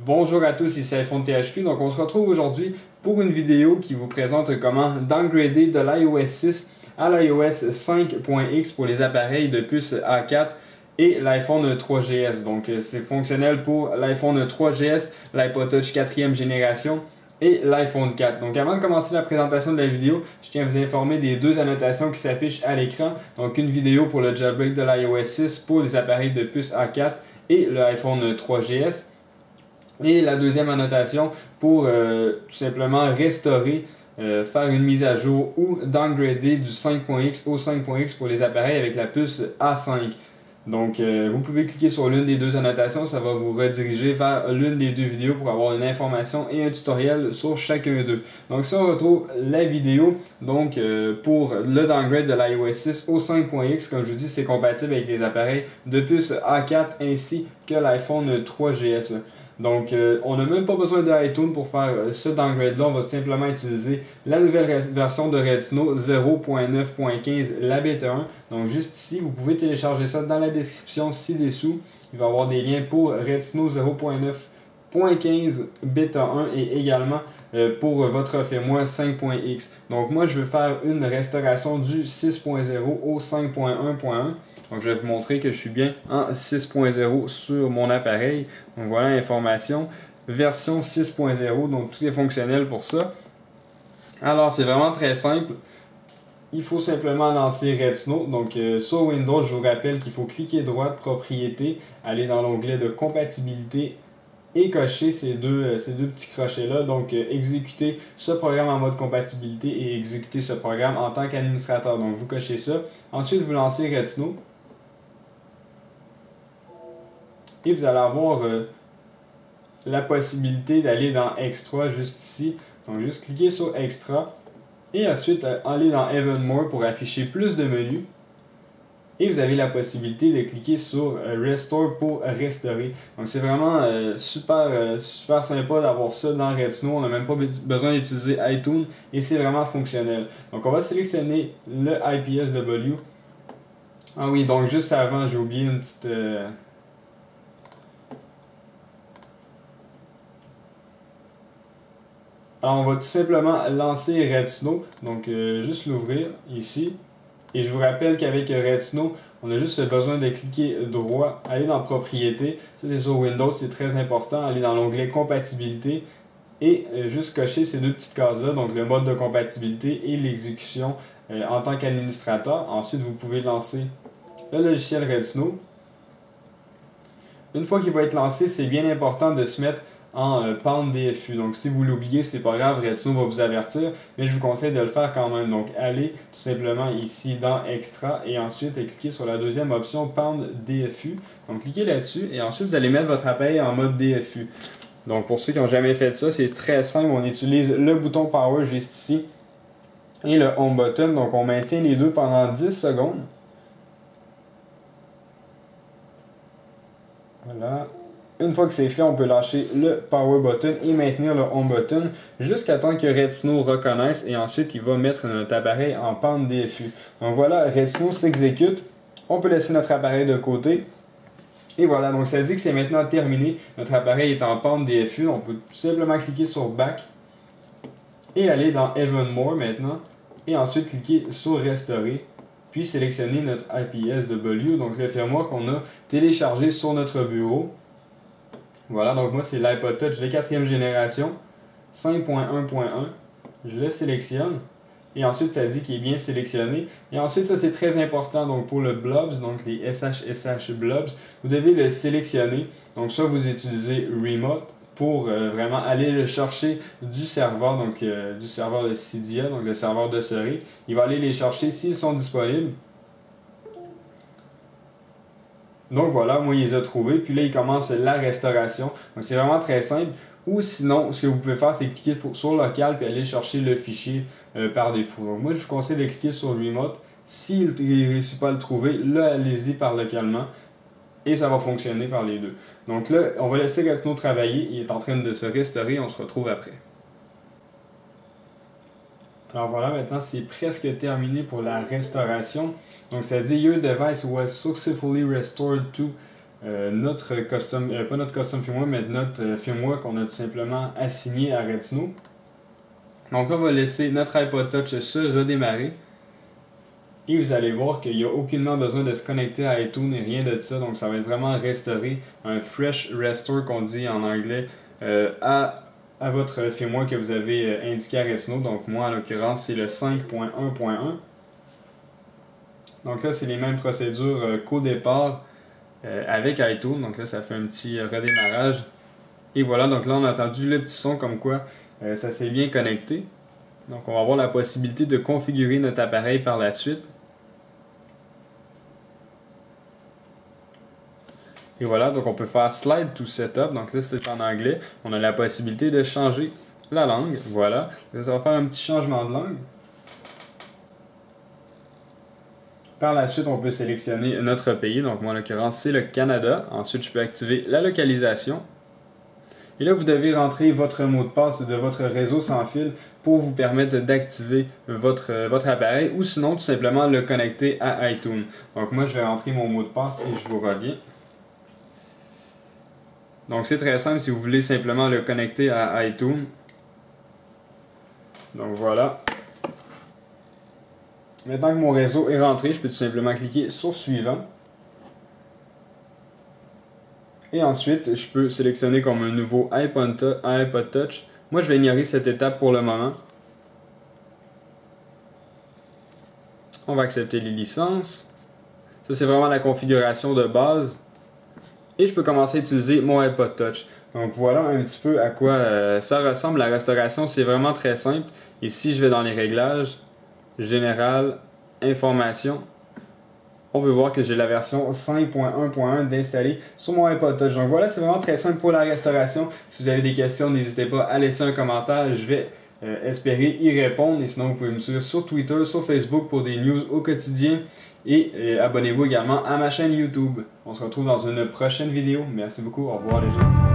Bonjour à tous, ici iPhone THQ. Donc on se retrouve aujourd'hui pour une vidéo qui vous présente comment downgrader de l'iOS 6 à l'iOS 5.x pour les appareils de puce A4 et l'iPhone 3GS. Donc c'est fonctionnel pour l'iPhone 3GS, l'iPod Touch 4e génération et l'iPhone 4. Donc avant de commencer la présentation de la vidéo, je tiens à vous informer des deux annotations qui s'affichent à l'écran. Donc une vidéo pour le jailbreak de l'iOS 6 pour les appareils de puce A4 et le iPhone 3GS. Et la deuxième annotation pour tout simplement restaurer, faire une mise à jour ou downgrader du 5.x au 5.x pour les appareils avec la puce A5. Donc vous pouvez cliquer sur l'une des deux annotations, ça va vous rediriger vers l'une des deux vidéos pour avoir une information et un tutoriel sur chacun d'eux. Donc si on retrouve la vidéo, donc pour le downgrade de l'iOS 6 au 5.x, comme je vous dis, c'est compatible avec les appareils de puce A4 ainsi que l'iPhone 3GS. Donc, on n'a même pas besoin d'iTunes pour faire ce downgrade-là. On va simplement utiliser la nouvelle version de Retina 0.9.15, la bêta 1. Donc, juste ici, vous pouvez télécharger ça dans la description ci-dessous. Il va y avoir des liens pour Retina 0.9.15 bêta 1 et également pour votre Fais-moi 5.x. Donc, moi, je veux faire une restauration du 6.0 au 5.1.1. Donc, je vais vous montrer que je suis bien en 6.0 sur mon appareil. Donc, voilà l'information. Version 6.0, donc tout est fonctionnel pour ça. Alors, c'est vraiment très simple. Il faut simplement lancer Retina. Donc, sur Windows, je vous rappelle qu'il faut cliquer droit, propriété, aller dans l'onglet de compatibilité et cocher ces deux petits crochets-là. Donc, exécuter ce programme en mode compatibilité et exécuter ce programme en tant qu'administrateur. Donc, vous cochez ça. Ensuite, vous lancez Retina. Et vous allez avoir la possibilité d'aller dans Extra juste ici. Donc juste cliquer sur Extra et ensuite aller dans Even More pour afficher plus de menus. Et vous avez la possibilité de cliquer sur Restore pour restaurer. Donc c'est vraiment super sympa d'avoir ça dans Retina. On n'a même pas besoin d'utiliser iTunes et c'est vraiment fonctionnel. Donc on va sélectionner le IPSW. Ah oui, donc juste avant, j'ai oublié une petite... Alors, on va tout simplement lancer Retina, donc juste l'ouvrir ici. Et je vous rappelle qu'avec Retina, on a juste besoin de cliquer droit, aller dans Propriétés. Ça, c'est sur Windows, c'est très important. Aller dans l'onglet Compatibilité et juste cocher ces deux petites cases-là, donc le mode de compatibilité et l'exécution en tant qu'administrateur. Ensuite, vous pouvez lancer le logiciel Retina. Une fois qu'il va être lancé, c'est bien important de se mettre en pente DFU. Donc si vous l'oubliez, c'est pas grave, Retina va vous avertir, mais je vous conseille de le faire quand même. Donc allez tout simplement ici dans Extra et ensuite cliquez sur la deuxième option pente DFU. Donc cliquez là-dessus et ensuite vous allez mettre votre appareil en mode DFU. Donc pour ceux qui n'ont jamais fait ça, c'est très simple. On utilise le bouton Power juste ici et le Home button. Donc on maintient les deux pendant 10 secondes. Voilà. Une fois que c'est fait, on peut lâcher le Power button et maintenir le Home button jusqu'à temps que Retina reconnaisse et ensuite il va mettre notre appareil en pente DFU. Donc voilà, Retina s'exécute. On peut laisser notre appareil de côté. Et voilà, donc ça dit que c'est maintenant terminé. Notre appareil est en pente DFU. On peut tout simplement cliquer sur Back et aller dans Even More maintenant. Et ensuite cliquer sur Restaurer. Puis sélectionner notre IPSW, donc le firmware qu'on a téléchargé sur notre bureau. Voilà, donc moi c'est l'iPod Touch de 4e génération, 5.1.1. Je le sélectionne. Et ensuite ça dit qu'il est bien sélectionné. Et ensuite ça c'est très important donc pour le blobs, donc les SHSH blobs, vous devez le sélectionner. Donc soit vous utilisez Remote pour vraiment aller le chercher du serveur, donc du serveur de Cydia, donc le serveur de Sori. Il va aller les chercher s'ils sont disponibles. Donc voilà, moi il les a trouvés, puis là il commence la restauration. Donc c'est vraiment très simple. Ou sinon, ce que vous pouvez faire, c'est cliquer sur local puis aller chercher le fichier par défaut. Donc moi je vous conseille de cliquer sur Remote. S'il ne réussit pas à le trouver, là allez-y par localement. Et ça va fonctionner par les deux. Donc là, on va laisser Retina travailler. Il est en train de se restaurer. On se retrouve après. Alors voilà, maintenant c'est presque terminé pour la restauration. Donc ça dit Your device was successfully restored to notre custom, pas notre custom firmware, mais notre firmware qu'on a tout simplement assigné à Redsnow. Donc on va laisser notre iPod Touch se redémarrer. Et vous allez voir qu'il n'y a aucunement besoin de se connecter à iTunes et rien de ça. Donc ça va être vraiment restauré, un fresh restore qu'on dit en anglais, à votre firmware que vous avez indiqué à Redsnow. Donc moi en l'occurrence c'est le 5.1.1. Donc là c'est les mêmes procédures qu'au départ avec iTunes. Donc là ça fait un petit redémarrage. Et voilà, donc là on a entendu le petit son comme quoi ça s'est bien connecté. Donc on va avoir la possibilité de configurer notre appareil par la suite. Et voilà, donc on peut faire slide to setup. Donc là c'est en anglais. On a la possibilité de changer la langue. Voilà. Là, ça va faire un petit changement de langue. Par la suite, on peut sélectionner notre pays. Donc moi en l'occurrence c'est le Canada. Ensuite je peux activer la localisation. Et là, vous devez rentrer votre mot de passe de votre réseau sans fil pour vous permettre d'activer votre appareil ou sinon tout simplement le connecter à iTunes. Donc moi, je vais rentrer mon mot de passe et je vous reviens. Donc c'est très simple si vous voulez simplement le connecter à iTunes. Donc voilà. Maintenant que mon réseau est rentré, je peux tout simplement cliquer sur suivant. Et ensuite, je peux sélectionner comme un nouveau iPod Touch. Moi, je vais ignorer cette étape pour le moment. On va accepter les licences. Ça, c'est vraiment la configuration de base. Et je peux commencer à utiliser mon iPod Touch. Donc voilà un petit peu à quoi ça ressemble. La restauration, c'est vraiment très simple. Et si je vais dans les réglages, général, information, on veut voir que j'ai la version 5.1.1 d'installer sur mon iPod Touch. Donc voilà, c'est vraiment très simple pour la restauration. Si vous avez des questions, n'hésitez pas à laisser un commentaire. Je vais espérer y répondre. Et sinon, vous pouvez me suivre sur Twitter, sur Facebook pour des news au quotidien. Et abonnez-vous également à ma chaîne YouTube. On se retrouve dans une prochaine vidéo. Merci beaucoup. Au revoir les gens.